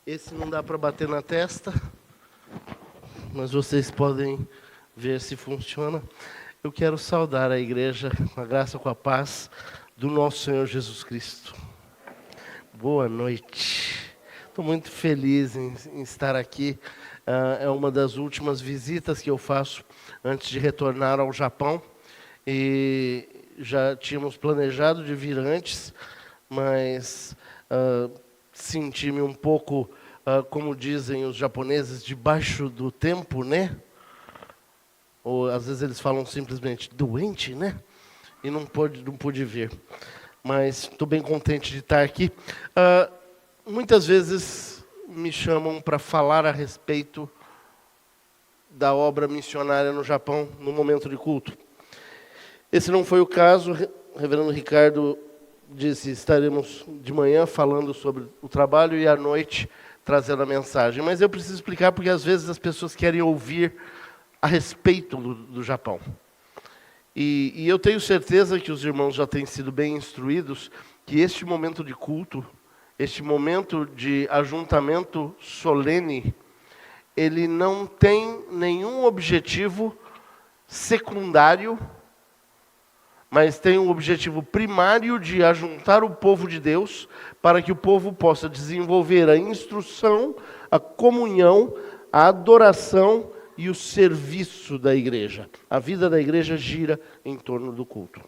Esse não dá para bater na testa, mas vocês podem ver se funciona. Eu quero saudar a igreja com a graça, com a paz do nosso Senhor Jesus Cristo. Boa noite. Estou muito feliz em estar aqui. É uma das últimas visitas que eu faço antes de retornar ao Japão. E já tínhamos planejado de vir antes, mas senti-me um pouco, como dizem os japoneses, debaixo do tempo, né? Ou às vezes eles falam simplesmente doente, né? E não pude vir. Mas estou bem contente de estar aqui. Muitas vezes me chamam para falar a respeito da obra missionária no Japão no momento de culto. Esse não foi o caso. O reverendo Ricardo disse: estaremos de manhã falando sobre o trabalho e à noite trazendo a mensagem. Mas eu preciso explicar porque às vezes as pessoas querem ouvir a respeito do Japão. E eu tenho certeza que os irmãos já têm sido bem instruídos que este momento de culto, este momento de ajuntamento solene, ele não tem nenhum objetivo secundário, mas tem um objetivo primário de ajuntar o povo de Deus para que o povo possa desenvolver a instrução, a comunhão, a adoração e o serviço da igreja. A vida da igreja gira em torno do culto.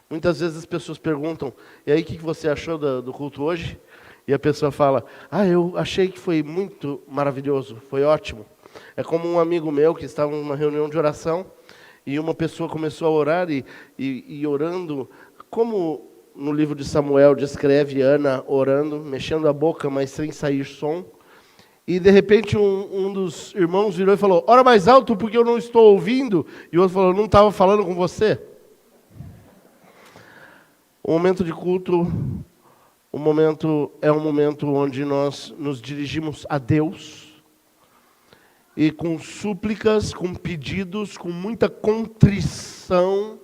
Muitas vezes as pessoas perguntam: e aí, o que você achou do culto hoje? E a pessoa fala: eu achei que foi muito maravilhoso, foi ótimo. É como um amigo meu que estava numa reunião de oração e uma pessoa começou a orar e orando, como no livro de Samuel descreve Ana orando, mexendo a boca, mas sem sair som. E de repente um dos irmãos virou e falou: ora mais alto porque eu não estou ouvindo. E o outro falou: não estava falando com você. O momento de culto, é um momento onde nós nos dirigimos a Deus. E com súplicas, com pedidos, com muita contrição,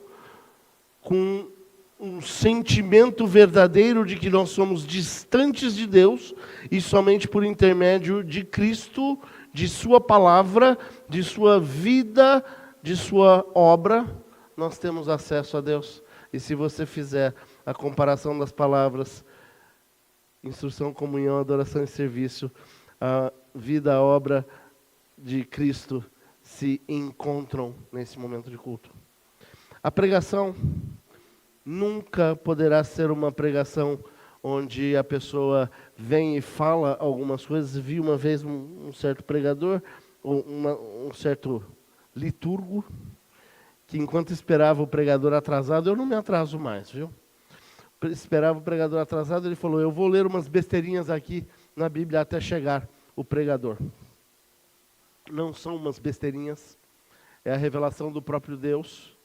com um sentimento verdadeiro de que nós somos distantes de Deus e somente por intermédio de Cristo, de sua palavra, de sua vida, de sua obra, nós temos acesso a Deus. E se você fizer a comparação das palavras instrução, comunhão, adoração e serviço, a vida, a obra de Cristo se encontram nesse momento de culto. A pregação nunca poderá ser uma pregação onde a pessoa vem e fala algumas coisas. Vi uma vez um certo pregador, um certo liturgo, que enquanto esperava o pregador atrasado, eu não me atraso mais, viu? Esperava o pregador atrasado, ele falou: eu vou ler umas besteirinhas aqui na Bíblia até chegar o pregador. Não são umas besteirinhas, é a revelação do próprio Deus.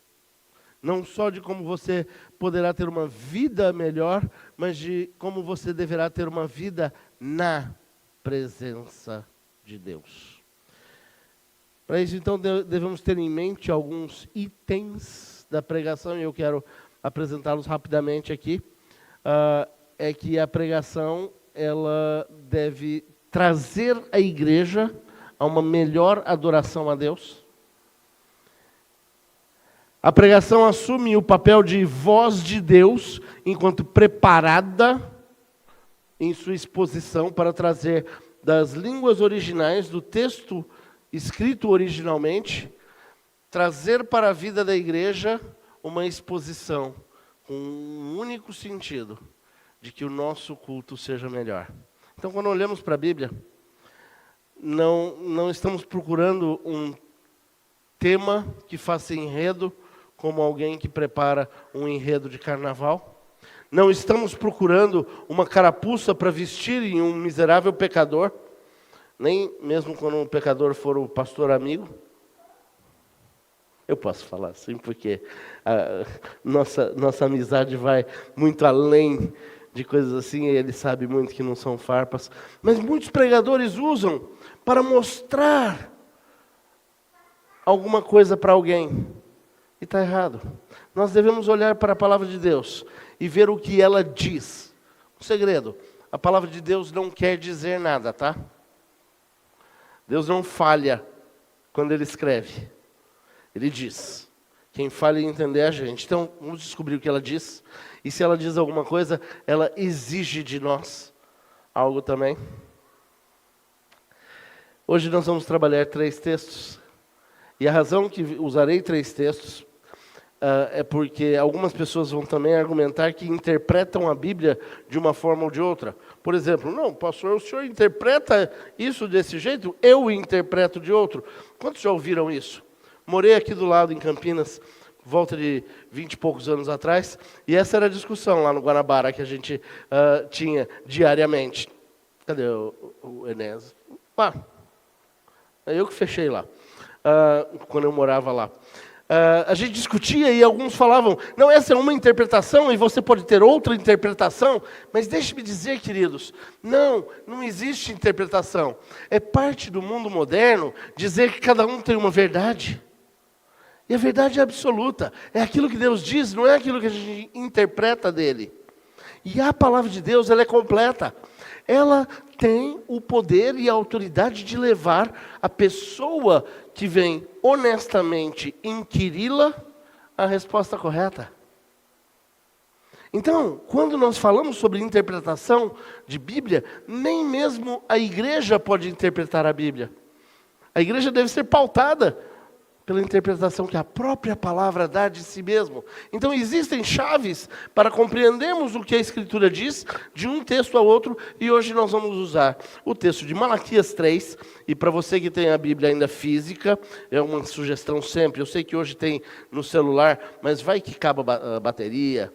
Não só de como você poderá ter uma vida melhor, mas de como você deverá ter uma vida na presença de Deus. Para isso, então, devemos ter em mente alguns itens da pregação, e eu quero apresentá-los rapidamente aqui. É que a pregação, ela deve trazer a igreja a uma melhor adoração a Deus. A pregação assume o papel de voz de Deus, enquanto preparada em sua exposição para trazer das línguas originais, do texto escrito originalmente, trazer para a vida da igreja uma exposição com um único sentido, de que o nosso culto seja melhor. Então, quando olhamos para a Bíblia, não estamos procurando um tema que faça enredo, como alguém que prepara um enredo de carnaval. Não estamos procurando uma carapuça para vestir em um miserável pecador, nem mesmo quando o pecador for o pastor amigo. Eu posso falar assim, porque a nossa amizade vai muito além de coisas assim, e ele sabe muito que não são farpas. Mas muitos pregadores usam para mostrar alguma coisa para alguém. E está errado. Nós devemos olhar para a palavra de Deus e ver o que ela diz. Um segredo: a palavra de Deus não quer dizer nada, tá? Deus não falha quando Ele escreve. Ele diz. Quem falha em entender é a gente. Então, vamos descobrir o que ela diz. E se ela diz alguma coisa, ela exige de nós algo também. Hoje nós vamos trabalhar 3 textos. E a razão que usarei 3 textos é porque algumas pessoas vão também argumentar que interpretam a Bíblia de uma forma ou de outra. Por exemplo, não, pastor, o senhor interpreta isso desse jeito? Eu interpreto de outro. Quantos já ouviram isso? Morei aqui do lado, em Campinas, volta de 20 e poucos anos atrás, e essa era a discussão lá no Guanabara que a gente tinha diariamente. Cadê o Enéas? Eu que fechei lá, quando eu morava lá. A gente discutia e alguns falavam, não, essa é uma interpretação e você pode ter outra interpretação, mas deixe-me dizer, queridos, não existe interpretação. É parte do mundo moderno dizer que cada um tem uma verdade. E a verdade é absoluta, é aquilo que Deus diz, não é aquilo que a gente interpreta dele. E a palavra de Deus, ela é completa. Ela tem o poder e a autoridade de levar a pessoa que vem honestamente inquiri-la à resposta correta. Então, quando nós falamos sobre interpretação de Bíblia, nem mesmo a igreja pode interpretar a Bíblia. A igreja deve ser pautada pela interpretação que a própria palavra dá de si mesmo. Então existem chaves para compreendermos o que a Escritura diz de um texto ao outro, e hoje nós vamos usar o texto de Malaquias 3, e para você que tem a Bíblia ainda física, é uma sugestão sempre, eu sei que hoje tem no celular, mas vai que acaba a bateria,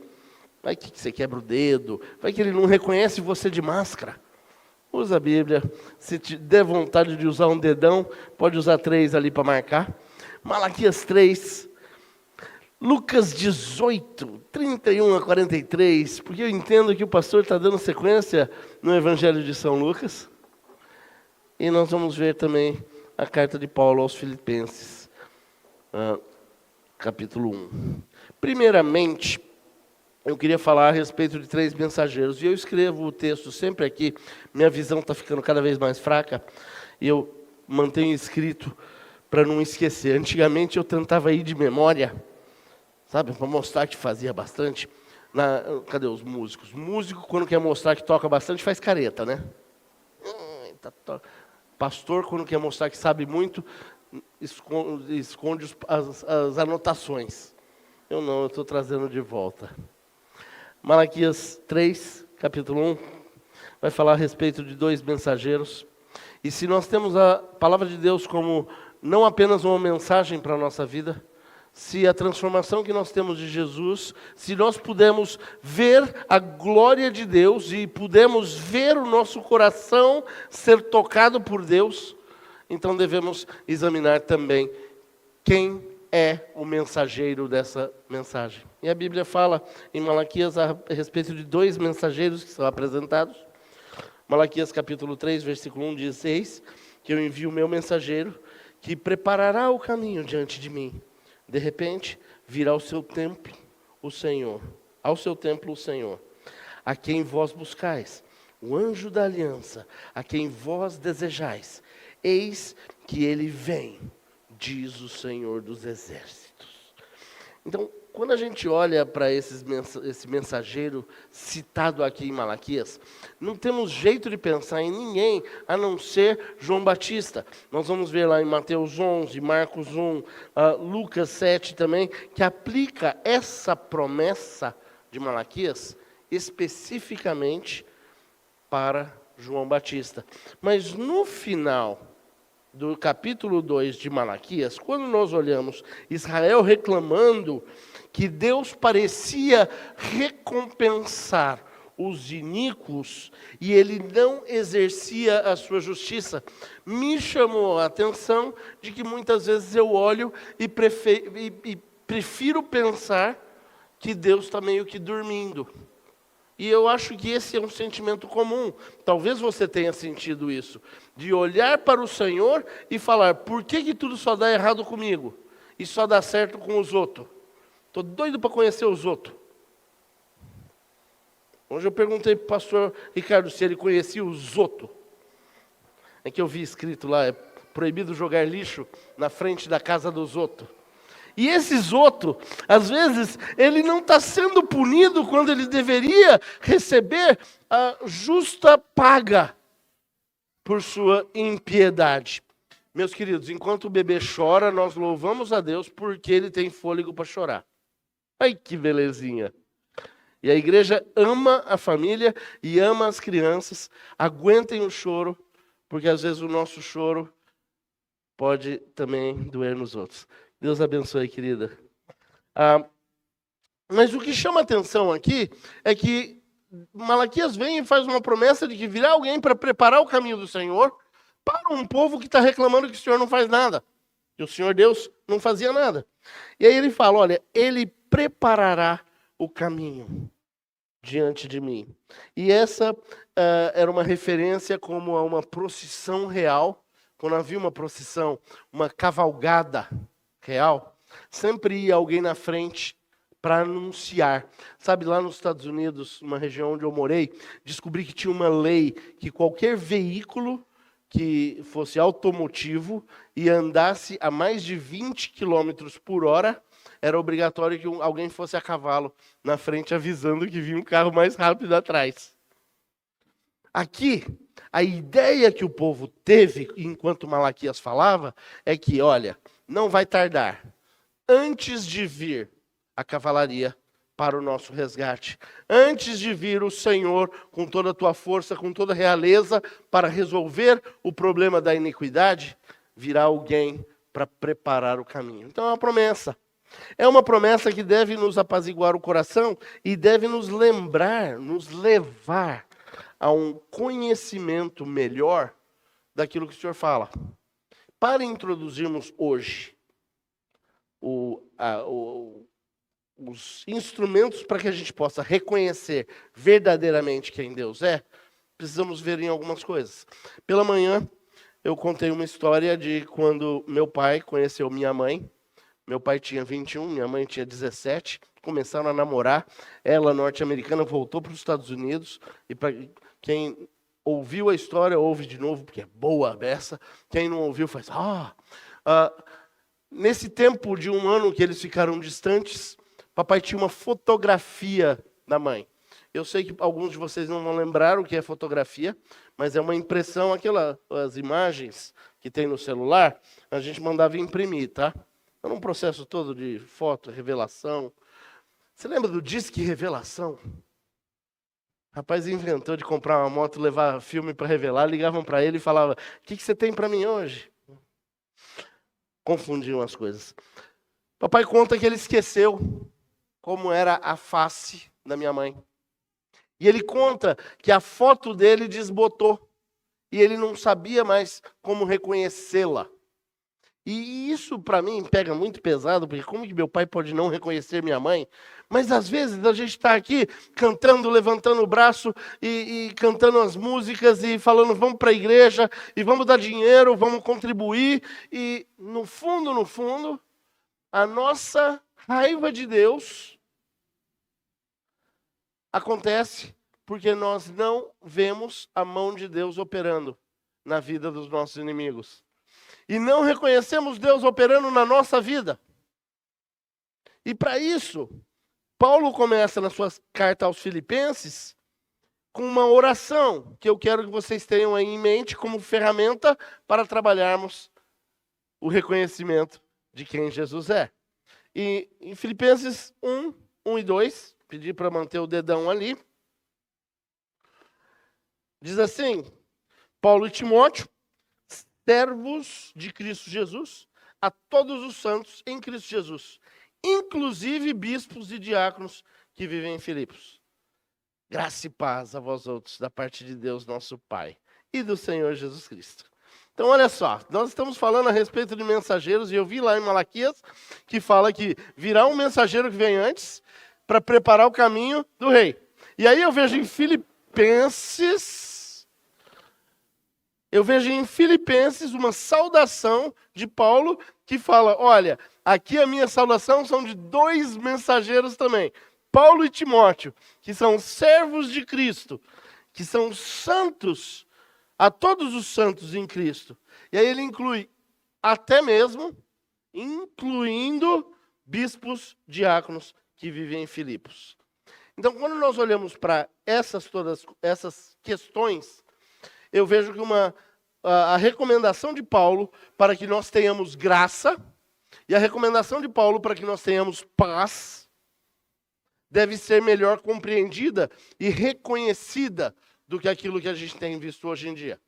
vai que você quebra o dedo, vai que ele não reconhece você de máscara. Usa a Bíblia, se te der vontade de usar um dedão, pode usar 3 ali para marcar. Malaquias 3, Lucas 18, 31 a 43, porque eu entendo que o pastor está dando sequência no Evangelho de São Lucas. E nós vamos ver também a carta de Paulo aos Filipenses, capítulo 1. Primeiramente, eu queria falar a respeito de 3 mensageiros. E eu escrevo o texto sempre aqui, minha visão está ficando cada vez mais fraca, e eu mantenho escrito para não esquecer. Antigamente eu tentava ir de memória, sabe, para mostrar que fazia bastante. Cadê os músicos? Músico, quando quer mostrar que toca bastante, faz careta, né? Pastor, quando quer mostrar que sabe muito, esconde as anotações. Eu estou trazendo de volta. Malaquias 3, capítulo 1, vai falar a respeito de 2 mensageiros. E se nós temos a palavra de Deus como não apenas uma mensagem para a nossa vida, se a transformação que nós temos de Jesus, se nós pudermos ver a glória de Deus e pudermos ver o nosso coração ser tocado por Deus, então devemos examinar também quem é o mensageiro dessa mensagem. E a Bíblia fala em Malaquias a respeito de 2 mensageiros que são apresentados. Malaquias capítulo 3, versículo 1 diz: eis que eu envio o meu mensageiro, que preparará o caminho diante de mim. De repente, virá ao seu templo o Senhor, a quem vós buscais, o anjo da aliança, a quem vós desejais. Eis que ele vem, diz o Senhor dos exércitos. Então, quando a gente olha para esse mensageiro citado aqui em Malaquias, não temos jeito de pensar em ninguém a não ser João Batista. Nós vamos ver lá em Mateus 11, Marcos 1, Lucas 7 também, que aplica essa promessa de Malaquias especificamente para João Batista. Mas no final do capítulo 2 de Malaquias, quando nós olhamos Israel reclamando que Deus parecia recompensar os iníquos e ele não exercia a sua justiça, me chamou a atenção de que muitas vezes eu olho e prefiro pensar que Deus está meio que dormindo. E eu acho que esse é um sentimento comum. Talvez você tenha sentido isso, de olhar para o Senhor e falar: por que tudo só dá errado comigo e só dá certo com os outros? Estou doido para conhecer os outros. Hoje eu perguntei para o pastor Ricardo se ele conhecia o Zoto. É que eu vi escrito lá, é proibido jogar lixo na frente da casa do Zoto. E esse Zoto, às vezes, ele não está sendo punido quando ele deveria receber a justa paga por sua impiedade. Meus queridos, enquanto o bebê chora, nós louvamos a Deus porque ele tem fôlego para chorar. Ai, que belezinha! E a igreja ama a família e ama as crianças. Aguentem o choro, porque às vezes o nosso choro pode também doer nos outros. Deus abençoe, querida. Mas o que chama atenção aqui é que Malaquias vem e faz uma promessa de que virá alguém para preparar o caminho do Senhor para um povo que está reclamando que o Senhor não faz nada. Que o Senhor Deus não fazia nada. E aí ele fala, olha, ele preparará o caminho diante de mim. E essa era uma referência como a uma procissão real. Quando havia uma procissão, uma cavalgada real, sempre ia alguém na frente para anunciar. Sabe, lá nos Estados Unidos, uma região onde eu morei, descobri que tinha uma lei que qualquer veículo que fosse automotivo e andasse a mais de 20 km por hora, era obrigatório que alguém fosse a cavalo na frente avisando que vinha um carro mais rápido atrás. Aqui, a ideia que o povo teve enquanto Malaquias falava é que, olha, não vai tardar. Antes de vir a cavalaria para o nosso resgate, antes de vir o Senhor com toda a tua força, com toda a realeza para resolver o problema da iniquidade, virá alguém para preparar o caminho. Então é uma promessa. É uma promessa que deve nos apaziguar o coração e deve nos lembrar, nos levar a um conhecimento melhor daquilo que o Senhor fala. Para introduzirmos hoje os instrumentos para que a gente possa reconhecer verdadeiramente quem Deus é, precisamos ver em algumas coisas. Pela manhã, eu contei uma história de quando meu pai conheceu minha mãe. Meu pai tinha 21, minha mãe tinha 17, começaram a namorar. Ela, norte-americana, voltou para os Estados Unidos. E para quem ouviu a história, ouve de novo, porque é boa a beça. Quem não ouviu, faz... Nesse tempo de um ano que eles ficaram distantes, papai tinha uma fotografia da mãe. Eu sei que alguns de vocês não vão lembrar o que é fotografia, mas é uma impressão, as imagens que tem no celular, a gente mandava imprimir, tá? Era um processo todo de foto, revelação. Você lembra do Disque Revelação? O rapaz inventou de comprar uma moto, levar filme para revelar, ligavam para ele e falavam, o que você tem para mim hoje? Confundiam as coisas. Papai conta que ele esqueceu como era a face da minha mãe. E ele conta que a foto dele desbotou. E ele não sabia mais como reconhecê-la. E isso para mim pega muito pesado, porque como que meu pai pode não reconhecer minha mãe? Mas às vezes a gente está aqui cantando, levantando o braço e cantando as músicas e falando vamos para a igreja e vamos dar dinheiro, vamos contribuir. E no fundo, a nossa raiva de Deus acontece porque nós não vemos a mão de Deus operando na vida dos nossos inimigos. E não reconhecemos Deus operando na nossa vida. E para isso, Paulo começa na sua carta aos Filipenses com uma oração que eu quero que vocês tenham aí em mente como ferramenta para trabalharmos o reconhecimento de quem Jesus é. E em Filipenses 1 e 2, pedi para manter o dedão ali, diz assim, Paulo e Timóteo, servos de Cristo Jesus, a todos os santos em Cristo Jesus, inclusive bispos e diáconos que vivem em Filipos. Graça e paz a vós outros, da parte de Deus nosso Pai e do Senhor Jesus Cristo. Então, olha só, nós estamos falando a respeito de mensageiros, e eu vi lá em Malaquias, que fala que virá um mensageiro que vem antes, para preparar o caminho do rei. E aí eu vejo em Filipenses uma saudação de Paulo que fala, olha, aqui a minha saudação são de 2 mensageiros também. Paulo e Timóteo, que são servos de Cristo, que são santos, a todos os santos em Cristo. E aí ele inclui até mesmo, incluindo bispos, diáconos que vivem em Filipos. Então, quando nós olhamos para todas essas questões, eu vejo que a recomendação de Paulo para que nós tenhamos graça e a recomendação de Paulo para que nós tenhamos paz deve ser melhor compreendida e reconhecida do que aquilo que a gente tem visto hoje em dia.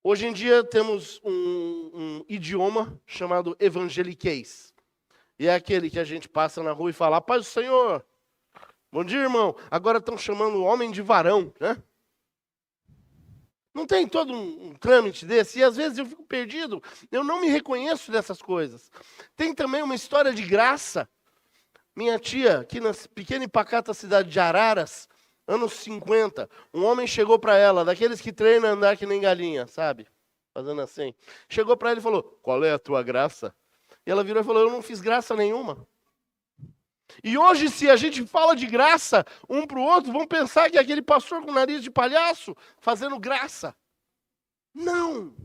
Hoje em dia temos um idioma chamado evangeliquez. E é aquele que a gente passa na rua e fala: paz do Senhor, bom dia, irmão. Agora estão chamando o homem de varão, né? Não tem todo um trâmite desse? E às vezes eu fico perdido, eu não me reconheço dessas coisas. Tem também uma história de graça. Minha tia, aqui na pequena e pacata cidade de Araras, anos 50, um homem chegou para ela, daqueles que treinam a andar que nem galinha, sabe? Fazendo assim. Chegou para ela e falou: qual é a tua graça? E ela virou e falou: eu não fiz graça nenhuma. E hoje, se a gente fala de graça um para o outro, vão pensar que é aquele pastor com nariz de palhaço fazendo graça. Não!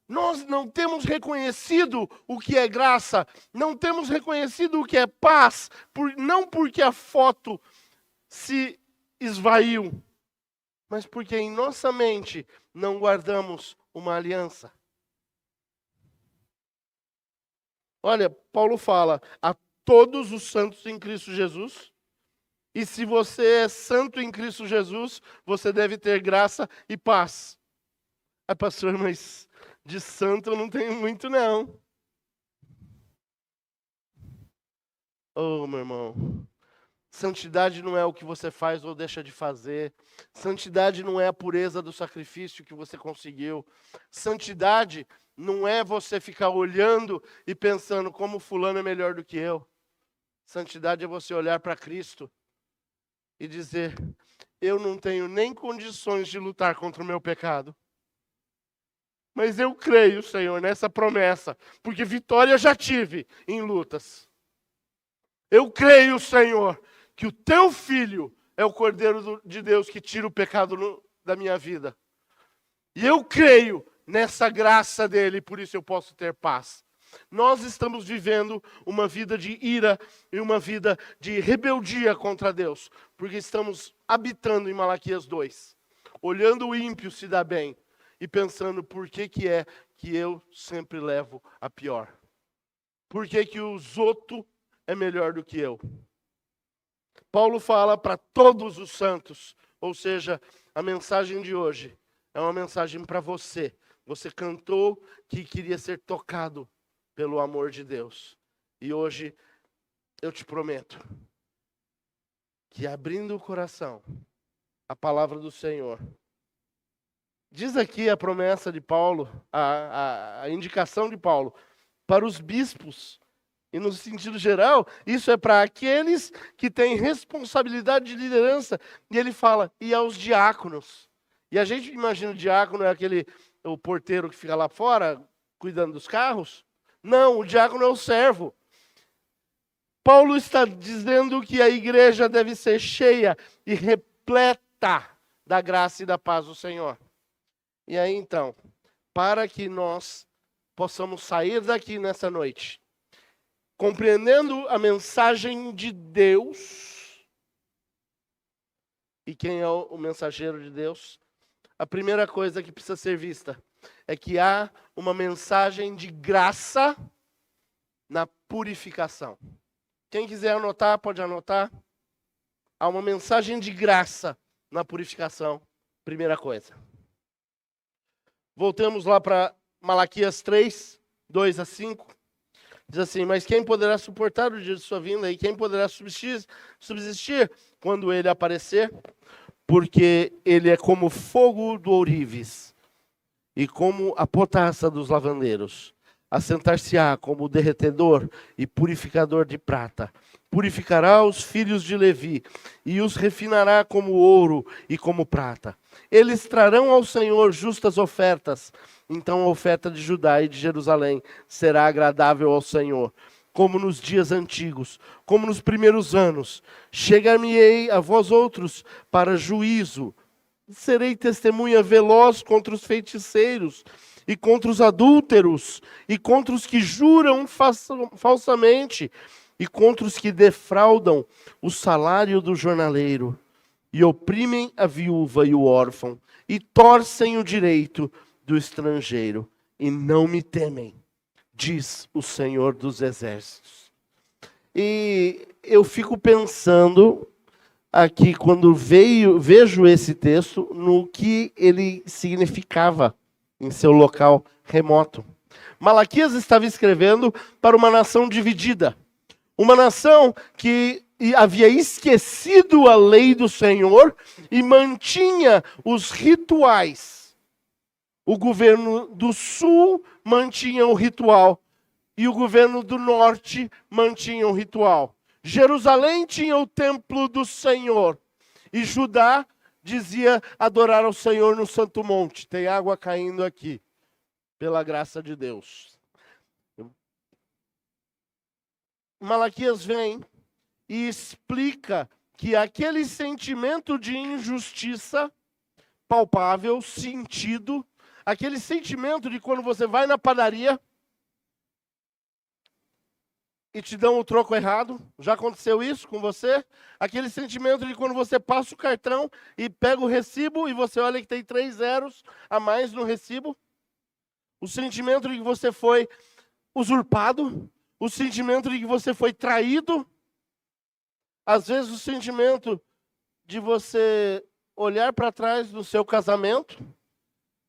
Nós não temos reconhecido o que é graça, não temos reconhecido o que é paz, não porque a foto se esvaiu, mas porque em nossa mente não guardamos uma aliança. Olha, Paulo fala a todos os santos em Cristo Jesus, e se você é santo em Cristo Jesus, você deve ter graça e paz. Pastor, mas de santo eu não tenho muito, não. Oh, meu irmão, santidade não é o que você faz ou deixa de fazer. Santidade não é a pureza do sacrifício que você conseguiu. Santidade não é você ficar olhando e pensando como fulano é melhor do que eu. Santidade é você olhar para Cristo e dizer: eu não tenho nem condições de lutar contra o meu pecado. Mas eu creio, Senhor, nessa promessa, porque vitória eu já tive em lutas. Eu creio, Senhor, que o teu filho é o Cordeiro de Deus que tira o pecado da minha vida. E eu creio nessa graça dele, por isso eu posso ter paz. Nós estamos vivendo uma vida de ira e uma vida de rebeldia contra Deus, porque estamos habitando em Malaquias 2, olhando o ímpio se dar bem e pensando por que é que eu sempre levo a pior. Por que os outros é melhor do que eu? Paulo fala para todos os santos, ou seja, a mensagem de hoje é uma mensagem para você. Você cantou que queria ser tocado pelo amor de Deus. E hoje eu te prometo que abrindo o coração, a palavra do Senhor, diz aqui a promessa de Paulo, a indicação de Paulo, para os bispos, e no sentido geral, isso é para aqueles que têm responsabilidade de liderança, e ele fala, e aos diáconos. E a gente imagina o diácono é o porteiro que fica lá fora, cuidando dos carros. Não, o diácono é o servo. Paulo está dizendo que a igreja deve ser cheia e repleta da graça e da paz do Senhor. E aí então, para que nós possamos sair daqui nessa noite, compreendendo a mensagem de Deus, e quem é o mensageiro de Deus, a primeira coisa que precisa ser vista é que há uma mensagem de graça na purificação. Quem quiser anotar, pode anotar. Há uma mensagem de graça na purificação, primeira coisa. Voltamos lá para Malaquias 3, 2 a 5. Diz assim, mas quem poderá suportar o dia de sua vinda e quem poderá subsistir quando ele aparecer? Porque ele é como fogo do ourives e como a potassa dos lavandeiros. Assentar-se-á como derretedor e purificador de prata. Purificará os filhos de Levi e os refinará como ouro e como prata. Eles trarão ao Senhor justas ofertas. Então a oferta de Judá e de Jerusalém será agradável ao Senhor. como nos dias antigos, como nos primeiros anos. Chegar-me-ei a vós outros para juízo. Serei testemunha veloz contra os feiticeiros, e contra os adúlteros, e contra os que juram falsamente, e contra os que defraudam o salário do jornaleiro, e oprimem a viúva e o órfão, e torcem o direito do estrangeiro, e não me temem, diz o Senhor dos Exércitos. E eu fico pensando aqui, quando vejo esse texto, no que ele significava em seu local remoto. Malaquias estava escrevendo para uma nação dividida. Uma nação que havia esquecido a lei do Senhor e mantinha os rituais. O governo do sul mantinha o ritual e o governo do norte mantinha o ritual. Jerusalém tinha o templo do Senhor e Judá dizia adorar ao Senhor no Santo Monte. Tem água caindo aqui, pela graça de Deus. Malaquias vem e explica que aquele sentimento de injustiça palpável, sentido, aquele sentimento de quando você vai na padaria e te dão o troco errado. Já aconteceu isso com você? Aquele sentimento de quando você passa o cartão e pega o recibo e você olha que tem 3 zeros a mais no recibo. O sentimento de que você foi usurpado. O sentimento de que você foi traído. Às vezes o sentimento de você olhar para trás do seu casamento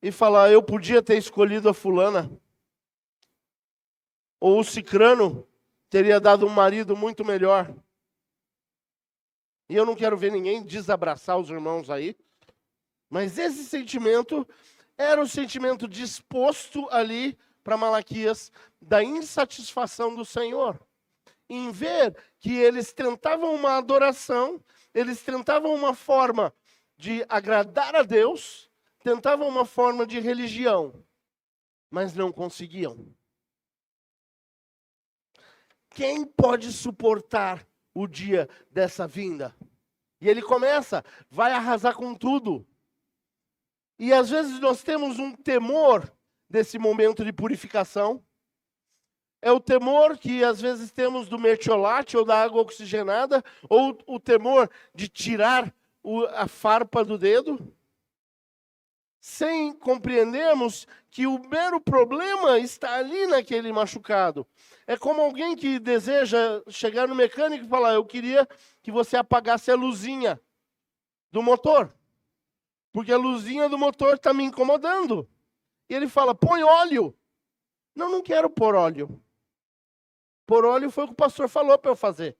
e falar, eu podia ter escolhido a fulana. Ou o cicrano teria dado um marido muito melhor. E eu não quero ver ninguém desabraçar os irmãos aí. Mas esse sentimento era o sentimento disposto ali para Malaquias da insatisfação do Senhor. Em ver que eles tentavam uma adoração, eles tentavam uma forma de agradar a Deus, tentavam uma forma de religião, mas não conseguiam. Quem pode suportar o dia dessa vinda? E ele começa, vai arrasar com tudo. E às vezes nós temos um temor desse momento de purificação. É o temor que às vezes temos do mertiolate ou da água oxigenada, ou o temor de tirar a farpa do dedo, sem compreendermos que o mero problema está ali naquele machucado. É como alguém que deseja chegar no mecânico e falar, eu queria que você apagasse a luzinha do motor, porque a luzinha do motor está me incomodando. E ele fala, põe óleo. Não, não quero pôr óleo. Pôr óleo foi o que o pastor falou para eu fazer.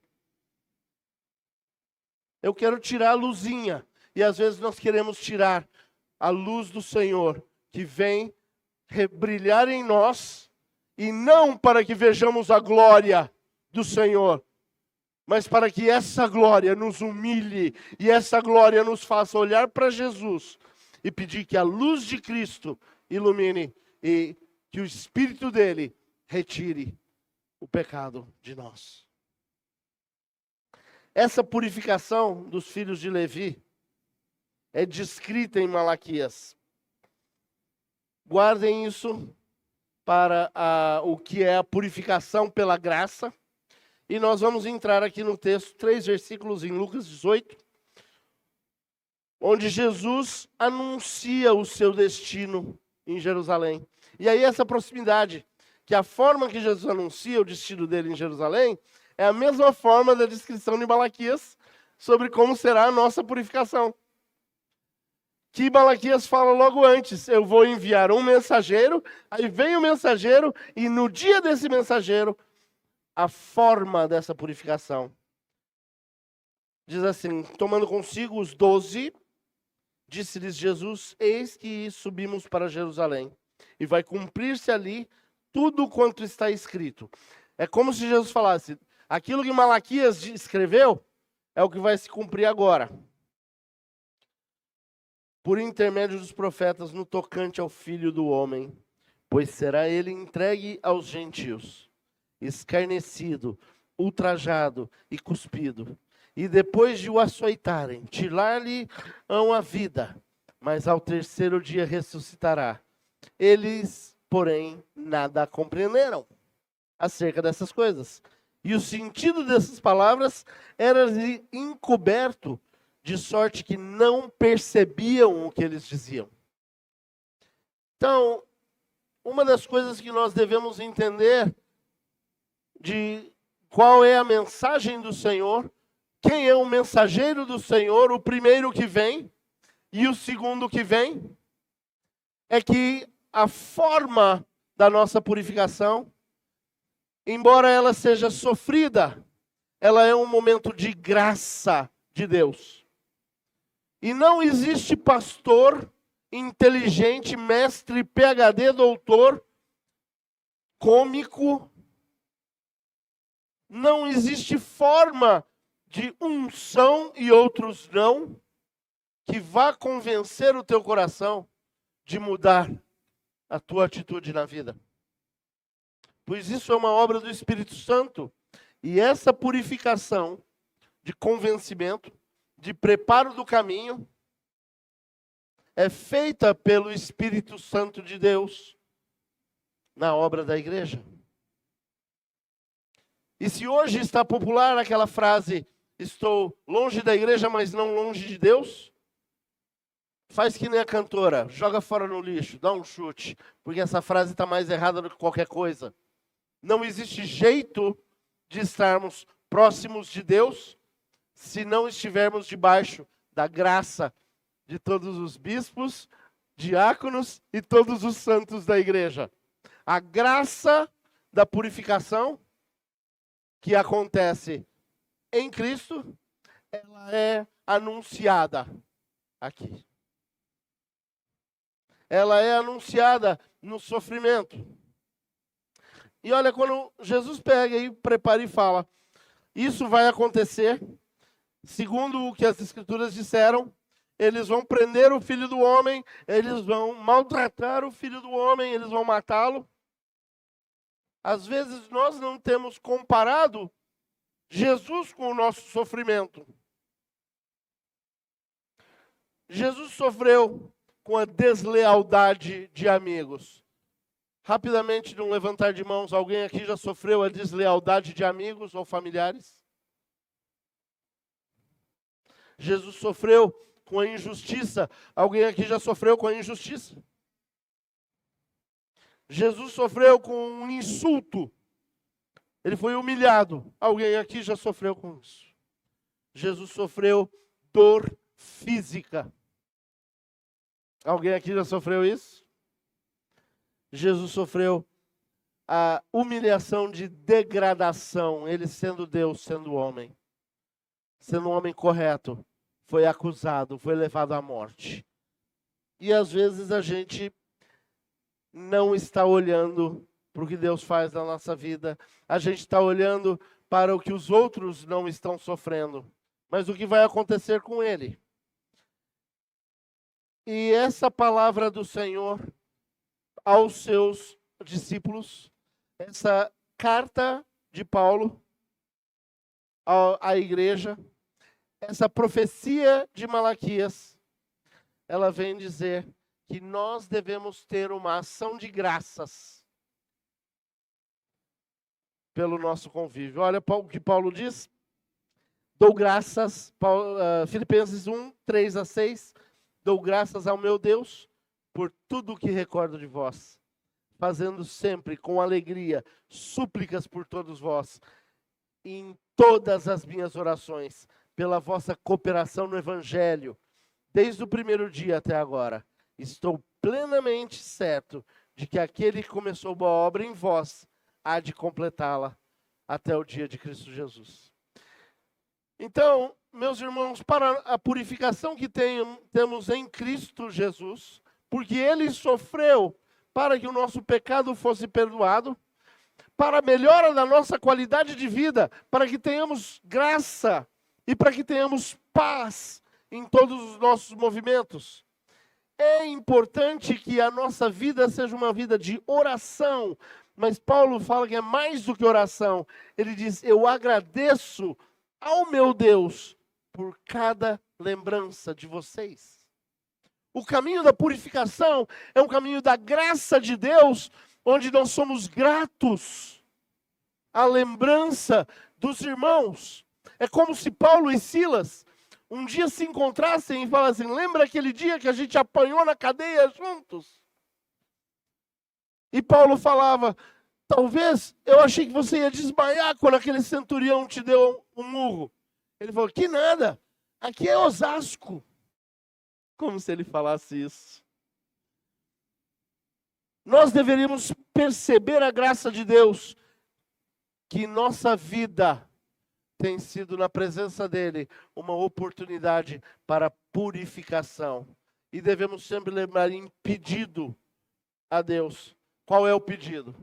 Eu quero tirar a luzinha. E às vezes nós queremos tirar a luz do Senhor, que vem brilhar em nós, e não para que vejamos a glória do Senhor, mas para que essa glória nos humilhe, e essa glória nos faça olhar para Jesus, e pedir que a luz de Cristo ilumine, e que o Espírito dele retire o pecado de nós. Essa purificação dos filhos de Levi é descrita em Malaquias. Guardem isso para o que é a purificação pela graça. E nós vamos entrar aqui no texto, 3 versículos em Lucas 18, onde Jesus anuncia o seu destino em Jerusalém. E aí essa proximidade, que a forma que Jesus anuncia o destino dele em Jerusalém, é a mesma forma da descrição de Malaquias sobre como será a nossa purificação. Que Malaquias fala logo antes, eu vou enviar um mensageiro, aí vem o mensageiro, e no dia desse mensageiro, a forma dessa purificação. Diz assim, tomando consigo os 12, disse-lhes Jesus, eis que subimos para Jerusalém, e vai cumprir-se ali tudo quanto está escrito. É como se Jesus falasse, aquilo que Malaquias escreveu, é o que vai se cumprir agora. Por intermédio dos profetas no tocante ao Filho do Homem, pois será ele entregue aos gentios. escarnecido, ultrajado e cuspido. E depois de o açoitarem, tirar-lhe-ão a vida, mas ao terceiro dia ressuscitará. Eles, porém, nada compreenderam acerca dessas coisas. E o sentido dessas palavras era encoberto, de sorte que não percebiam o que eles diziam. Então, uma das coisas que nós devemos entender de qual é a mensagem do Senhor, quem é o mensageiro do Senhor, o primeiro que vem e o segundo que vem, é que a forma da nossa purificação, embora ela seja sofrida, ela é um momento de graça de Deus. E não existe pastor inteligente, mestre, PhD, doutor, cômico. Não existe forma de uns são e outros não, que vá convencer o teu coração de mudar a tua atitude na vida. Pois isso é uma obra do Espírito Santo. E essa purificação de convencimento, de preparo do caminho, é feita pelo Espírito Santo de Deus na obra da igreja. E se hoje está popular aquela frase, estou longe da igreja, mas não longe de Deus, faz que nem a cantora, joga fora no lixo, dá um chute, porque essa frase está mais errada do que qualquer coisa. Não existe jeito de estarmos próximos de Deus se não estivermos debaixo da graça de todos os bispos, diáconos e todos os santos da igreja. A graça da purificação que acontece em Cristo, ela é anunciada aqui. Ela é anunciada no sofrimento. E olha, quando Jesus pega e prepara e fala, isso vai acontecer, segundo o que as Escrituras disseram, eles vão prender o Filho do Homem, eles vão maltratar o Filho do Homem, eles vão matá-lo. Às vezes nós não temos comparado Jesus com o nosso sofrimento. Jesus sofreu com a deslealdade de amigos. Rapidamente, num levantar de mãos, alguém aqui já sofreu a deslealdade de amigos ou familiares? Jesus sofreu com a injustiça. Alguém aqui já sofreu com a injustiça? Jesus sofreu com um insulto. Ele foi humilhado. Alguém aqui já sofreu com isso? Jesus sofreu dor física. Alguém aqui já sofreu isso? Jesus sofreu a humilhação de degradação. Ele sendo Deus, sendo homem. Sendo um homem correto. Foi acusado, foi levado à morte. E às vezes a gente não está olhando para o que Deus faz na nossa vida. A gente está olhando para o que os outros não estão sofrendo. Mas o que vai acontecer com ele? E essa palavra do Senhor aos seus discípulos, essa carta de Paulo à igreja, essa profecia de Malaquias, ela vem dizer que nós devemos ter uma ação de graças pelo nosso convívio. Olha o que Paulo diz. Dou graças, Filipenses 1, 3-6. Dou graças ao meu Deus por tudo o que recordo de vós, fazendo sempre com alegria súplicas por todos vós, em todas as minhas orações, pela vossa cooperação no Evangelho, desde o primeiro dia até agora. Estou plenamente certo de que aquele que começou boa obra em vós há de completá-la até o dia de Cristo Jesus. Então, meus irmãos, para a purificação que temos em Cristo Jesus, porque Ele sofreu para que o nosso pecado fosse perdoado, para a melhora da nossa qualidade de vida, para que tenhamos graça e para que tenhamos paz em todos os nossos movimentos. É importante que a nossa vida seja uma vida de oração, Mas Paulo fala que é mais do que oração. Ele diz, eu agradeço ao meu Deus por cada lembrança de vocês. O caminho da purificação é um caminho da graça de Deus, onde nós somos gratos à lembrança dos irmãos. É como se Paulo e Silas um dia se encontrassem e falassem, lembra aquele dia que a gente apanhou na cadeia juntos? E Paulo falava, talvez eu achei que você ia desmaiar quando aquele centurião te deu um murro. Ele falou, que nada, aqui é Osasco. Como se ele falasse isso. Nós deveríamos perceber a graça de Deus, que nossa vida tem sido, na presença dele, uma oportunidade para purificação. E devemos sempre lembrar em pedido a Deus. Qual é o pedido?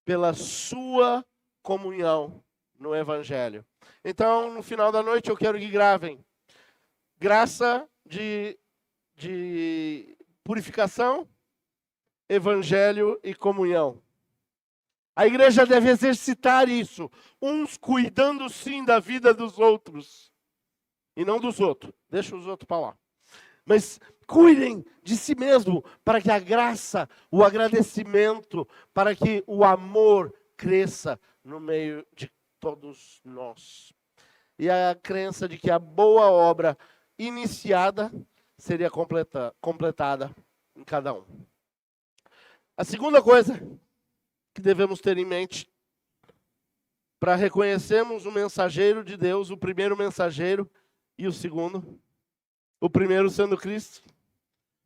Pela sua comunhão no Evangelho. Então, no final da noite, eu quero que gravem. Graça de purificação, Evangelho e comunhão. A igreja deve exercitar isso, uns cuidando sim da vida dos outros, e não dos outros, deixa os outros para lá. Mas cuidem de si mesmo, para que a graça, o agradecimento, para que o amor cresça no meio de todos nós. E a crença de que a boa obra iniciada seria completada em cada um. A segunda coisa que devemos ter em mente, para reconhecermos o mensageiro de Deus, o primeiro mensageiro e o segundo. O primeiro sendo Cristo,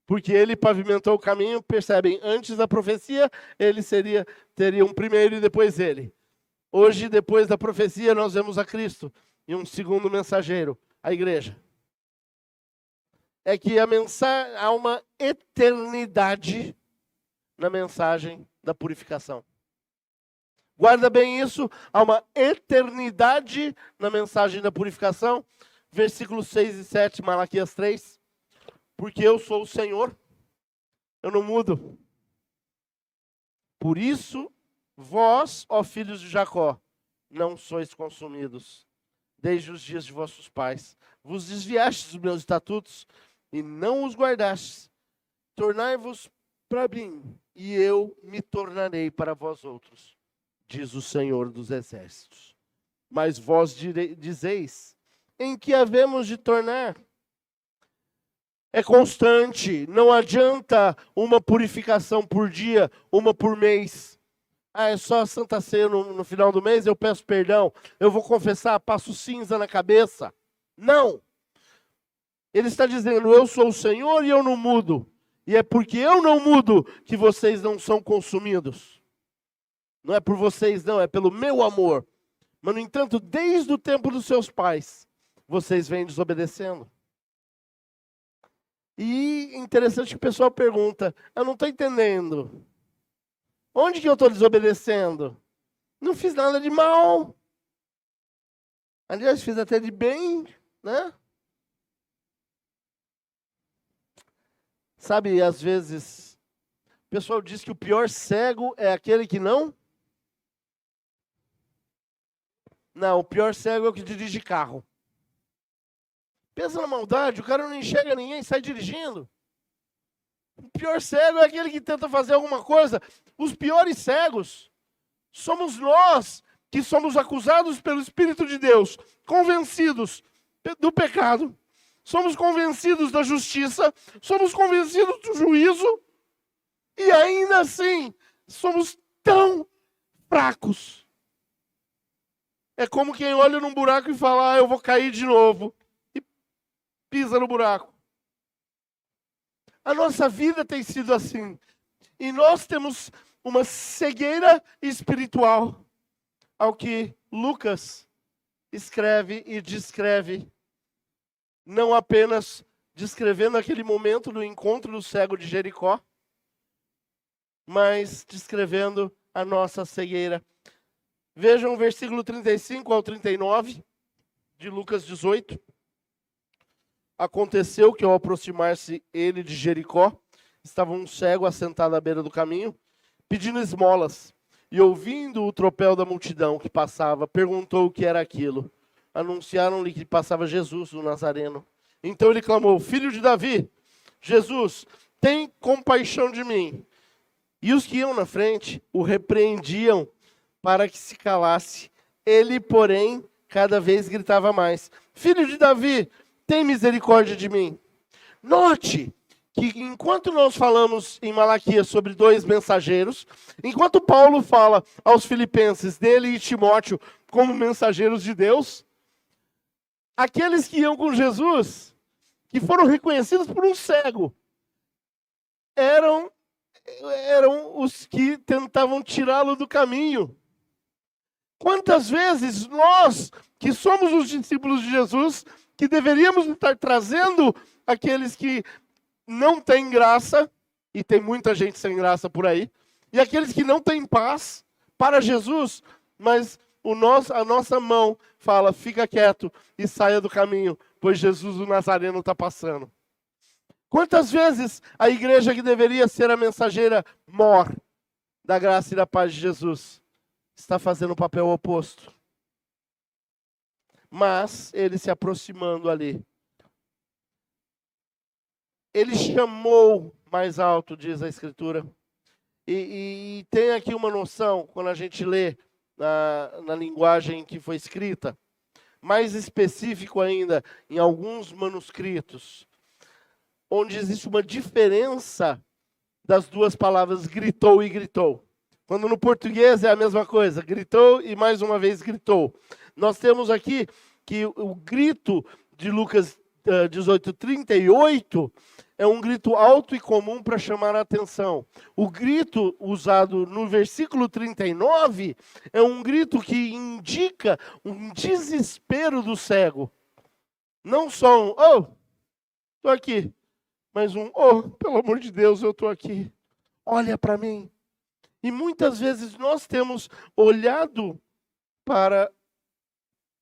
porque ele pavimentou o caminho, percebem, antes da profecia, ele teria um primeiro e depois ele. Hoje, depois da profecia, nós vemos a Cristo e um segundo mensageiro, a igreja. É que há uma eternidade na mensagem da purificação. Guarda bem isso, há uma eternidade na mensagem da purificação. Versículos 6 e 7, Malaquias 3. Porque eu sou o Senhor, eu não mudo. Por isso, vós, ó filhos de Jacó, não sois consumidos, desde os dias de vossos pais. Vos desviastes dos meus estatutos e não os guardastes. Tornai-vos para mim, e eu me tornarei para vós outros, diz o Senhor dos Exércitos. Mas vós dizeis, em que havemos de tornar? É constante, não adianta uma purificação por dia, uma por mês. É só a Santa Ceia no final do mês, eu peço perdão, eu vou confessar, passo cinza na cabeça. Não! Ele está dizendo, eu sou o Senhor e eu não mudo. E é porque eu não mudo que vocês não são consumidos. Não é por vocês não, é pelo meu amor. Mas, no entanto, desde o tempo dos seus pais, vocês vêm desobedecendo. E interessante que o pessoal pergunta, eu não estou entendendo. Onde que eu estou desobedecendo? Não fiz nada de mal. Aliás, fiz até de bem, né? Sabe, às vezes, o pessoal diz que o pior cego é aquele que não... Não, o pior cego é o que dirige carro. Pensa na maldade, o cara não enxerga ninguém, sai dirigindo. O pior cego é aquele que tenta fazer alguma coisa. Os piores cegos somos nós, que somos acusados pelo Espírito de Deus, convencidos do pecado, somos convencidos da justiça, somos convencidos do juízo, e ainda assim, somos tão fracos. É como quem olha num buraco e fala, eu vou cair de novo. E pisa no buraco. A nossa vida tem sido assim. E nós temos uma cegueira espiritual ao que Lucas escreve e descreve. Não apenas descrevendo aquele momento do encontro do cego de Jericó, mas descrevendo a nossa cegueira. Vejam o versículo 35 ao 39 de Lucas 18. Aconteceu que ao aproximar-se ele de Jericó, estava um cego assentado à beira do caminho, pedindo esmolas. e ouvindo o tropel da multidão que passava, perguntou o que era aquilo. Anunciaram-lhe que passava Jesus, o Nazareno. Então ele clamou: Filho de Davi, Jesus, tem compaixão de mim. E os que iam na frente o repreendiam para que se calasse. Ele, porém, cada vez gritava mais: Filho de Davi, tem misericórdia de mim. Note que enquanto nós falamos em Malaquias sobre dois mensageiros, enquanto Paulo fala aos filipenses dele e Timóteo como mensageiros de Deus, aqueles que iam com Jesus, que foram reconhecidos por um cego, eram os que tentavam tirá-lo do caminho. Quantas vezes nós, que somos os discípulos de Jesus, que deveríamos estar trazendo aqueles que não têm graça, e tem muita gente sem graça por aí, e aqueles que não têm paz para Jesus, mas a nossa mão fala: fica quieto e saia do caminho, pois Jesus o Nazareno está passando. Quantas vezes a igreja que deveria ser a mensageira mor da graça e da paz de Jesus está fazendo o papel oposto? Mas ele se aproximando ali, ele chamou mais alto, diz a Escritura. E tem aqui uma noção, quando a gente lê na linguagem que foi escrita, mais específico ainda, em alguns manuscritos, onde existe uma diferença das duas palavras gritou e gritou. Quando no português é a mesma coisa, gritou e mais uma vez gritou. Nós temos aqui que o grito de Lucas 18:38 é um grito alto e comum para chamar a atenção. O grito usado no versículo 39 é um grito que indica um desespero do cego. Não só um, oh, estou aqui, mas um, oh, pelo amor de Deus, eu estou aqui. Olha para mim. E muitas vezes nós temos olhado para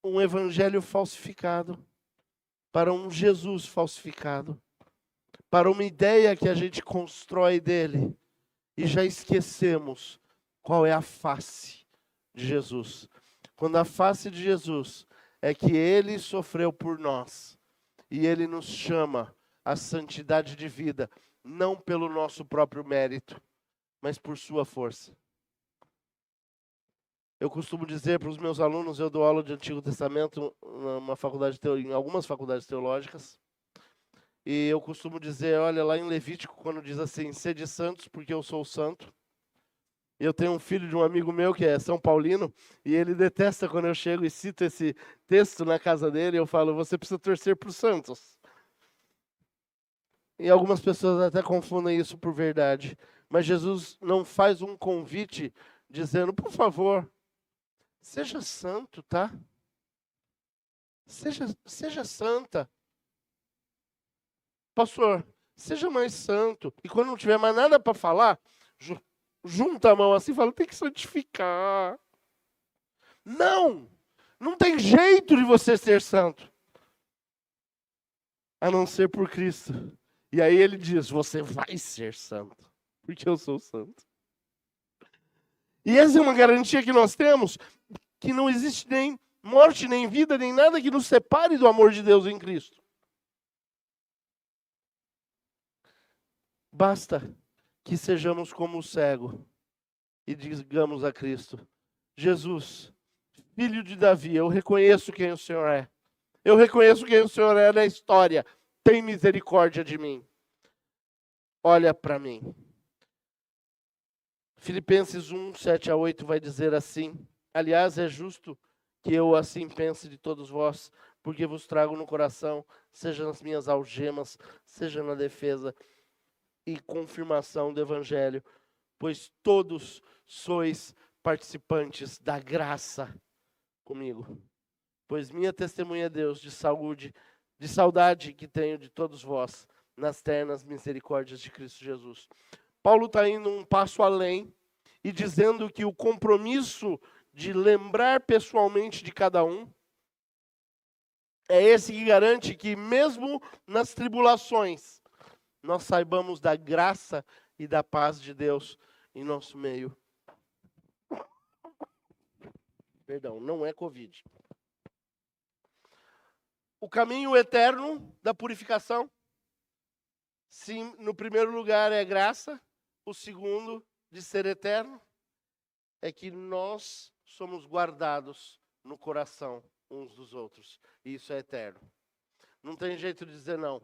um evangelho falsificado, para um Jesus falsificado, para uma ideia que a gente constrói dele, e já esquecemos qual é a face de Jesus. Quando a face de Jesus é que ele sofreu por nós, e ele nos chama à santidade de vida, não pelo nosso próprio mérito, mas por sua força. Eu costumo dizer para os meus alunos, eu dou aula de Antigo Testamento em algumas faculdades teológicas, e eu costumo dizer, olha, lá em Levítico, quando diz assim, sede santos porque eu sou santo. Eu tenho um filho de um amigo meu que é São Paulino, e ele detesta quando eu chego e cito esse texto na casa dele, eu falo, você precisa torcer para os santos. E algumas pessoas até confundem isso por verdade. Mas Jesus não faz um convite dizendo, por favor, seja santo, tá? Seja santa. Pastor, seja mais santo. E quando não tiver mais nada para falar, junta a mão assim e fala, tem que santificar. Não tem jeito de você ser santo, a não ser por Cristo. E aí ele diz, você vai ser santo, porque eu sou santo. E essa é uma garantia que nós temos, que não existe nem morte, nem vida, nem nada que nos separe do amor de Deus em Cristo. Basta que sejamos como o cego e digamos a Cristo, Jesus, filho de Davi, eu reconheço quem o Senhor é. Eu reconheço quem o Senhor é na história. Tem misericórdia de mim. Olha para mim. Filipenses 1:7-8 vai dizer assim, aliás, é justo que eu assim pense de todos vós, porque vos trago no coração, seja nas minhas algemas, seja na defesa e confirmação do Evangelho, pois todos sois participantes da graça comigo. Pois minha testemunha é Deus de saudade que tenho de todos vós, nas ternas misericórdias de Cristo Jesus. Paulo está indo um passo além e dizendo que o compromisso de lembrar pessoalmente de cada um é esse que garante que mesmo nas tribulações nós saibamos da graça e da paz de Deus em nosso meio. Perdão, não é Covid. O caminho eterno da purificação, sim, no primeiro lugar é graça, o segundo, de ser eterno, é que nós somos guardados no coração uns dos outros, e isso é eterno. Não tem jeito de dizer não.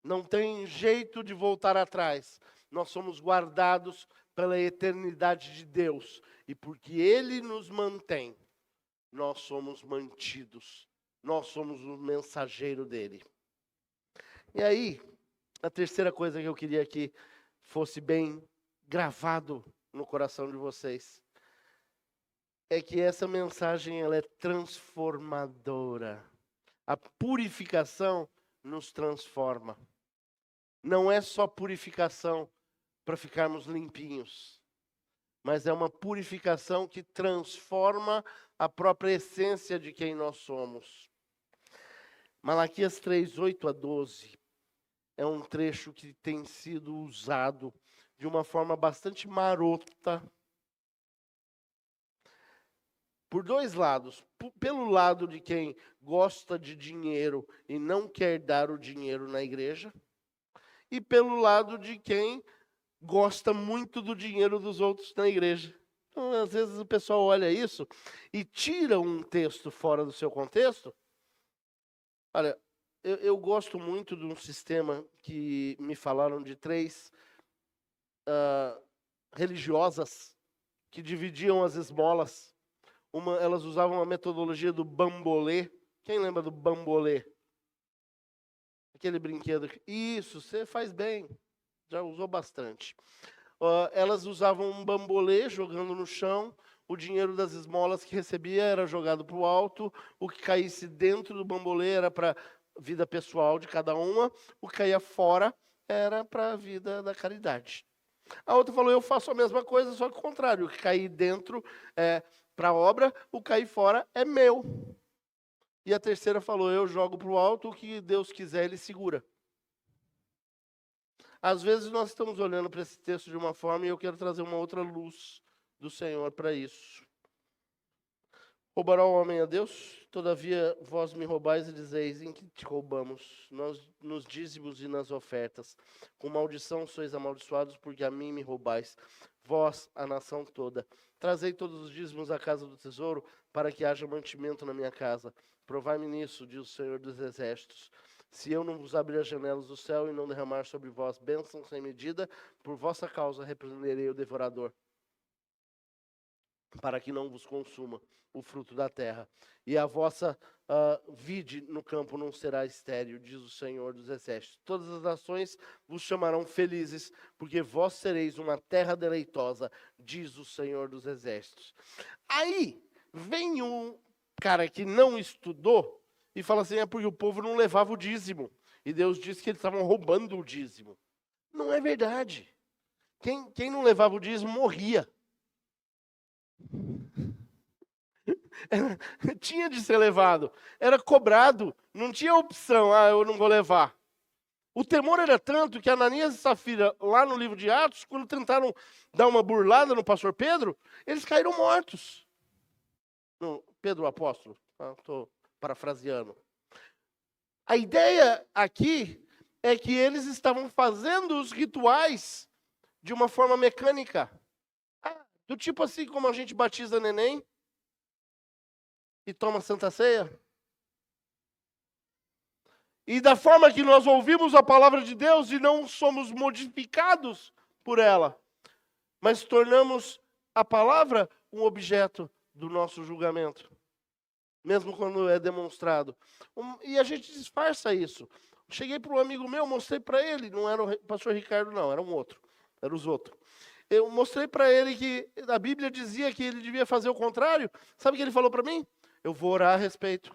Não tem jeito de voltar atrás. Nós somos guardados pela eternidade de Deus, e porque Ele nos mantém, nós somos mantidos. Nós somos o mensageiro dele. E aí, a terceira coisa que eu queria que fosse bem gravado no coração de vocês é que essa mensagem ela é transformadora. A purificação nos transforma. Não é só purificação para ficarmos limpinhos, mas é uma purificação que transforma a própria essência de quem nós somos. Malaquias 3, 8 a 12, é um trecho que tem sido usado de uma forma bastante marota, por dois lados. Pelo lado de quem gosta de dinheiro e não quer dar o dinheiro na igreja, e pelo lado de quem gosta muito do dinheiro dos outros na igreja. Então, às vezes o pessoal olha isso e tira um texto fora do seu contexto. Olha, eu gosto muito de um sistema que me falaram de 3 religiosas que dividiam as esmolas. Elas usavam a metodologia do bambolê. Quem lembra do bambolê? Aquele brinquedo. Isso, você faz bem. Já usou bastante. Elas usavam um bambolê jogando no chão. O dinheiro das esmolas que recebia era jogado para o alto. O que caísse dentro do bambolê era para a vida pessoal de cada uma. O que caía fora era para a vida da caridade. A outra falou, eu faço a mesma coisa, só que o contrário. O que cair dentro é para a obra, o que cair fora é meu. E a terceira falou, eu jogo para o alto, o que Deus quiser, Ele segura. Às vezes nós estamos olhando para esse texto de uma forma e eu quero trazer uma outra luz do Senhor para isso. Roubará o homem a Deus? Todavia vós me roubais e dizeis, em que te roubamos? Nós nos dízimos e nas ofertas. Com maldição sois amaldiçoados, porque a mim me roubais. Vós, a nação toda. Trazei todos os dízimos à casa do tesouro, para que haja mantimento na minha casa. Provai-me nisso, diz o Senhor dos Exércitos. Se eu não vos abrir as janelas do céu e não derramar sobre vós bênçãos sem medida, por vossa causa repreenderei o devorador, para que não vos consuma o fruto da terra. E a vossa vide no campo não será estéril, diz o Senhor dos Exércitos. Todas as nações vos chamarão felizes, porque vós sereis uma terra deleitosa, diz o Senhor dos Exércitos. Aí vem um cara que não estudou e fala assim, é porque o povo não levava o dízimo. E Deus disse que eles estavam roubando o dízimo. Não é verdade. Quem não levava o dízimo morria. Tinha de ser levado. Era cobrado. Não tinha opção, eu não vou levar. O temor era tanto que Ananias e Safira, lá no livro de Atos, quando tentaram dar uma burlada no pastor Pedro, eles caíram mortos. No, Pedro o apóstolo. Estou parafraseando. A ideia aqui é que eles estavam fazendo os rituais de uma forma mecânica. Do tipo assim como a gente batiza neném e toma Santa Ceia. E da forma que nós ouvimos a palavra de Deus e não somos modificados por ela, mas tornamos a palavra um objeto do nosso julgamento. Mesmo quando é demonstrado. E a gente disfarça isso. Cheguei para um amigo meu, mostrei para ele, não era o pastor Ricardo não, era um outro, eram os outros. Eu mostrei para ele que a Bíblia dizia que ele devia fazer o contrário. Sabe o que ele falou para mim? Eu vou orar a respeito.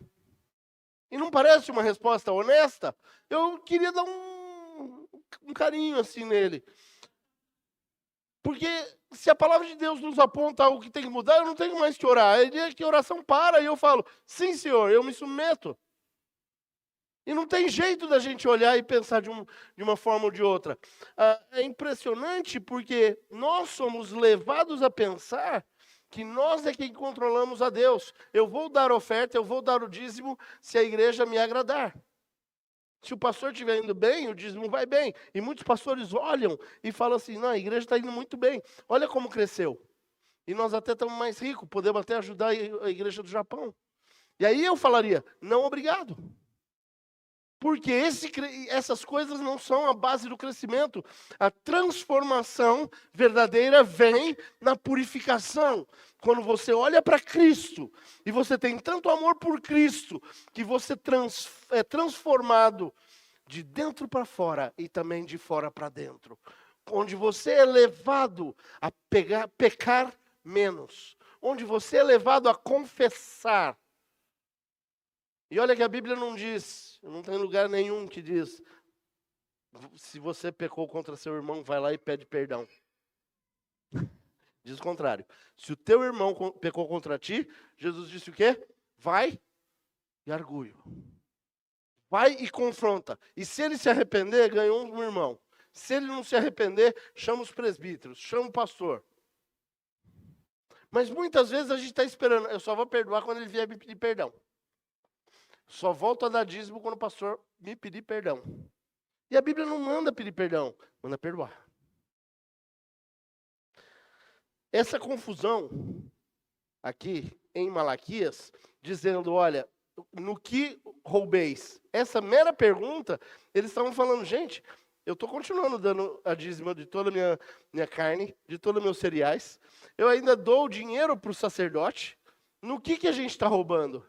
E não parece uma resposta honesta? Eu queria dar um carinho assim nele. Porque se a palavra de Deus nos aponta algo que tem que mudar, eu não tenho mais que orar. Ele diz que a oração para e eu falo, sim, Senhor, eu me submeto. E não tem jeito da gente olhar e pensar de uma forma ou de outra. É impressionante porque nós somos levados a pensar que nós é quem controlamos a Deus. Eu vou dar oferta, eu vou dar o dízimo se a igreja me agradar. Se o pastor estiver indo bem, o dízimo vai bem. E muitos pastores olham e falam assim, não, a igreja está indo muito bem. Olha como cresceu. E nós até estamos mais ricos, podemos até ajudar a igreja do Japão. E aí eu falaria, não, obrigado. Porque essas coisas não são a base do crescimento. A transformação verdadeira vem na purificação. Quando você olha para Cristo, e você tem tanto amor por Cristo, que você é transformado de dentro para fora e também de fora para dentro. Onde você é levado a pecar menos. Onde você é levado a confessar. E olha que a Bíblia não diz, não tem lugar nenhum que diz, se você pecou contra seu irmão, vai lá e pede perdão. Diz o contrário. Se o teu irmão pecou contra ti, Jesus disse o quê? Vai e argui. Vai e confronta. E se ele se arrepender, ganhou um irmão. Se ele não se arrepender, chama os presbíteros, chama o pastor. Mas muitas vezes a gente está esperando, eu só vou perdoar quando ele vier me pedir perdão. Só volto a dar dízimo quando o pastor me pedir perdão. E a Bíblia não manda pedir perdão, manda perdoar. Essa confusão aqui em Malaquias, dizendo, olha, no que roubeis? Essa mera pergunta, eles estavam falando, gente, eu estou continuando dando a dízima de toda a minha carne, de todos os meus cereais. Eu ainda dou dinheiro para o sacerdote. No que a gente está roubando?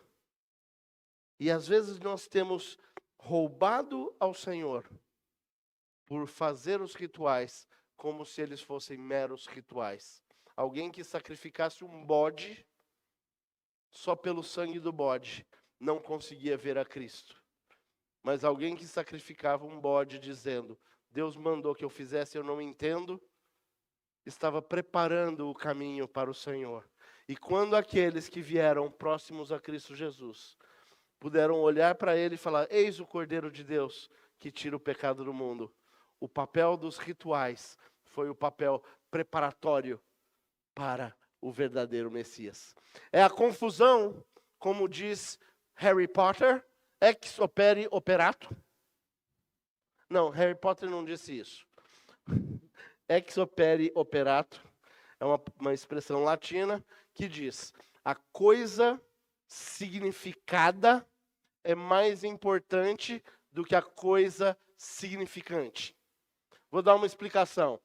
E às vezes nós temos roubado ao Senhor por fazer os rituais como se eles fossem meros rituais. Alguém que sacrificasse um bode só pelo sangue do bode não conseguia ver a Cristo. Mas alguém que sacrificava um bode dizendo, Deus mandou que eu fizesse, eu não entendo, estava preparando o caminho para o Senhor. E quando aqueles que vieram próximos a Cristo Jesus puderam olhar para ele e falar, eis o Cordeiro de Deus que tira o pecado do mundo. O papel dos rituais foi o papel preparatório para o verdadeiro Messias. É a confusão, como diz Harry Potter, ex opere operato. Não, Harry Potter não disse isso. Ex opere operato é uma expressão latina que diz, a coisa significada é mais importante do que a coisa significante. Vou dar uma explicação.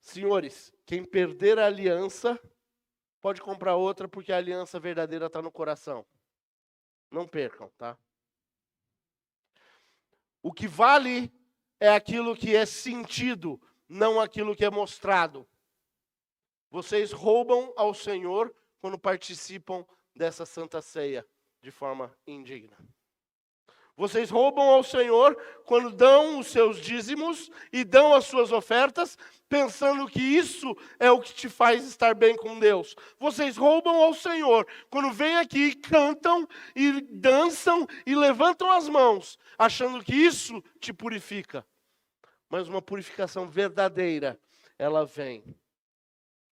Senhores, quem perder a aliança, pode comprar outra, porque a aliança verdadeira está no coração. Não percam, tá? O que vale é aquilo que é sentido, não aquilo que é mostrado. Vocês roubam ao Senhor quando participam dessa santa ceia de forma indigna. Vocês roubam ao Senhor quando dão os seus dízimos e dão as suas ofertas, pensando que isso é o que te faz estar bem com Deus. Vocês roubam ao Senhor quando vêm aqui e cantam e dançam e levantam as mãos, achando que isso te purifica. Mas uma purificação verdadeira, ela vem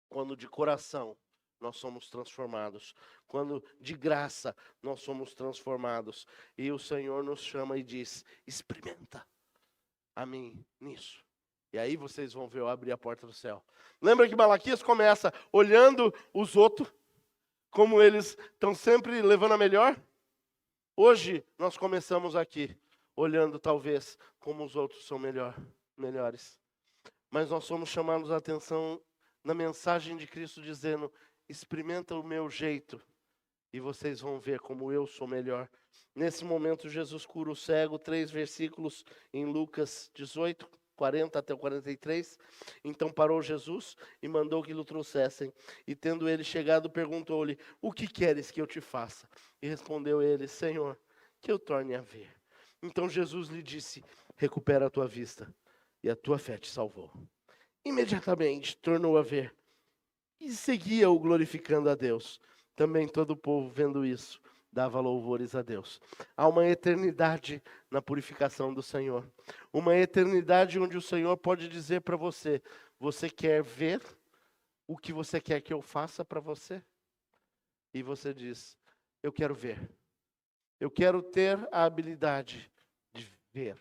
quando de coração nós somos transformados. Quando de graça nós somos transformados. E o Senhor nos chama e diz, experimenta a mim nisso. E aí vocês vão ver eu abrir a porta do céu. Lembra que Malaquias começa olhando os outros, como eles estão sempre levando a melhor? Hoje nós começamos aqui, olhando talvez como os outros são melhores. Mas nós somos chamados a atenção na mensagem de Cristo dizendo, experimenta o meu jeito e vocês vão ver como eu sou melhor. Nesse momento Jesus cura o cego, 3 versículos em Lucas 18, 40 até o 43. Então parou Jesus e mandou que lhe trouxessem. E tendo ele chegado, perguntou-lhe, o que queres que eu te faça? E respondeu ele, Senhor, que eu torne a ver. Então Jesus lhe disse, recupera a tua vista, e a tua fé te salvou. Imediatamente tornou a ver. E seguia-o glorificando a Deus. Também todo o povo, vendo isso, dava louvores a Deus. Há uma eternidade na purificação do Senhor. Uma eternidade onde o Senhor pode dizer para você, você quer ver o que você quer que eu faça para você? E você diz, eu quero ver. Eu quero ter a habilidade de ver.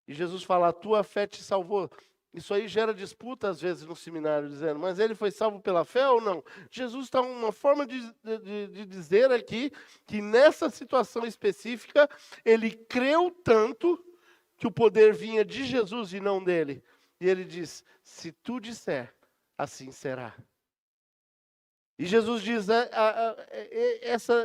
E Jesus fala, a tua fé te salvou. Isso aí gera disputa às vezes no seminário, dizendo, mas ele foi salvo pela fé ou não? Jesus está uma forma de dizer aqui que nessa situação específica, ele creu tanto que o poder vinha de Jesus e não dele. E ele diz, se tu disser, assim será. E Jesus diz,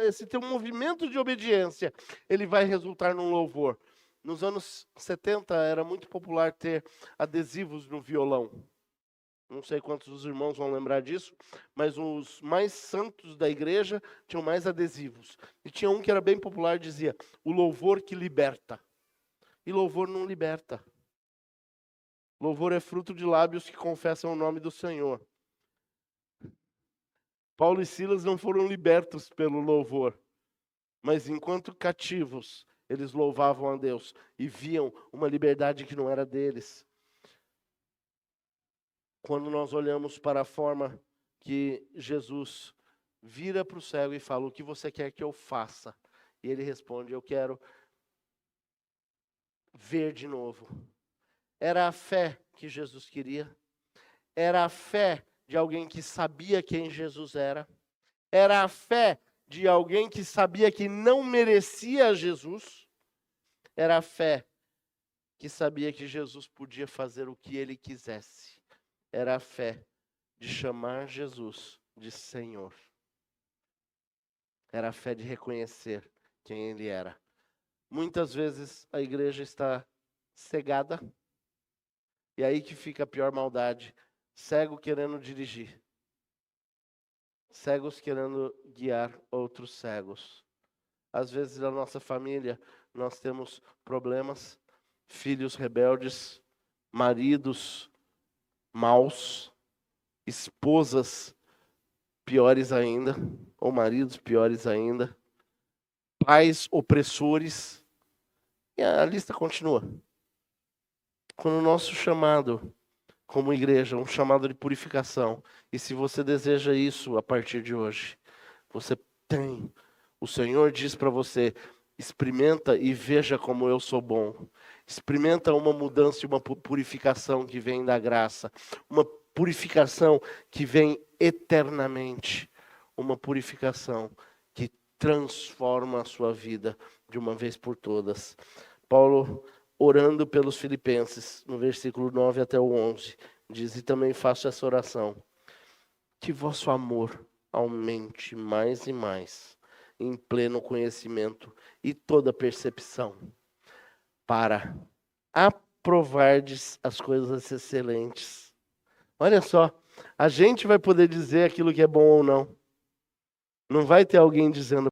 esse teu movimento de obediência, ele vai resultar num louvor. Nos anos 70 era muito popular ter adesivos no violão. Não sei quantos dos irmãos vão lembrar disso, mas os mais santos da igreja tinham mais adesivos. E tinha um que era bem popular, dizia, o louvor que liberta. E louvor não liberta. Louvor é fruto de lábios que confessam o nome do Senhor. Paulo e Silas não foram libertos pelo louvor, mas enquanto cativos, eles louvavam a Deus e viam uma liberdade que não era deles. Quando nós olhamos para a forma que Jesus vira para o cego e fala, o que você quer que eu faça? E ele responde, eu quero ver de novo. Era a fé que Jesus queria. Era a fé de alguém que sabia quem Jesus era. Era a fé de alguém que sabia que não merecia Jesus. Era a fé que sabia que Jesus podia fazer o que ele quisesse. Era a fé de chamar Jesus de Senhor. Era a fé de reconhecer quem ele era. Muitas vezes a igreja está cegada. E aí que fica a pior maldade. Cego querendo dirigir. Cegos querendo guiar outros cegos. Às vezes na nossa família nós temos problemas, filhos rebeldes, maridos maus, esposas piores ainda, ou maridos piores ainda, pais opressores, e a lista continua. Quando o nosso chamado como igreja, um chamado de purificação, e se você deseja isso a partir de hoje, você tem. O Senhor diz para você, experimenta e veja como eu sou bom. Experimenta uma mudança e uma purificação que vem da graça. Uma purificação que vem eternamente. Uma purificação que transforma a sua vida de uma vez por todas. Paulo, orando pelos filipenses, no versículo 9 até o 11, diz, e também faço essa oração, que vosso amor aumente mais e mais, em pleno conhecimento e toda percepção, para aprovardes as coisas excelentes. Olha só, a gente vai poder dizer aquilo que é bom ou não. Não vai ter alguém dizendo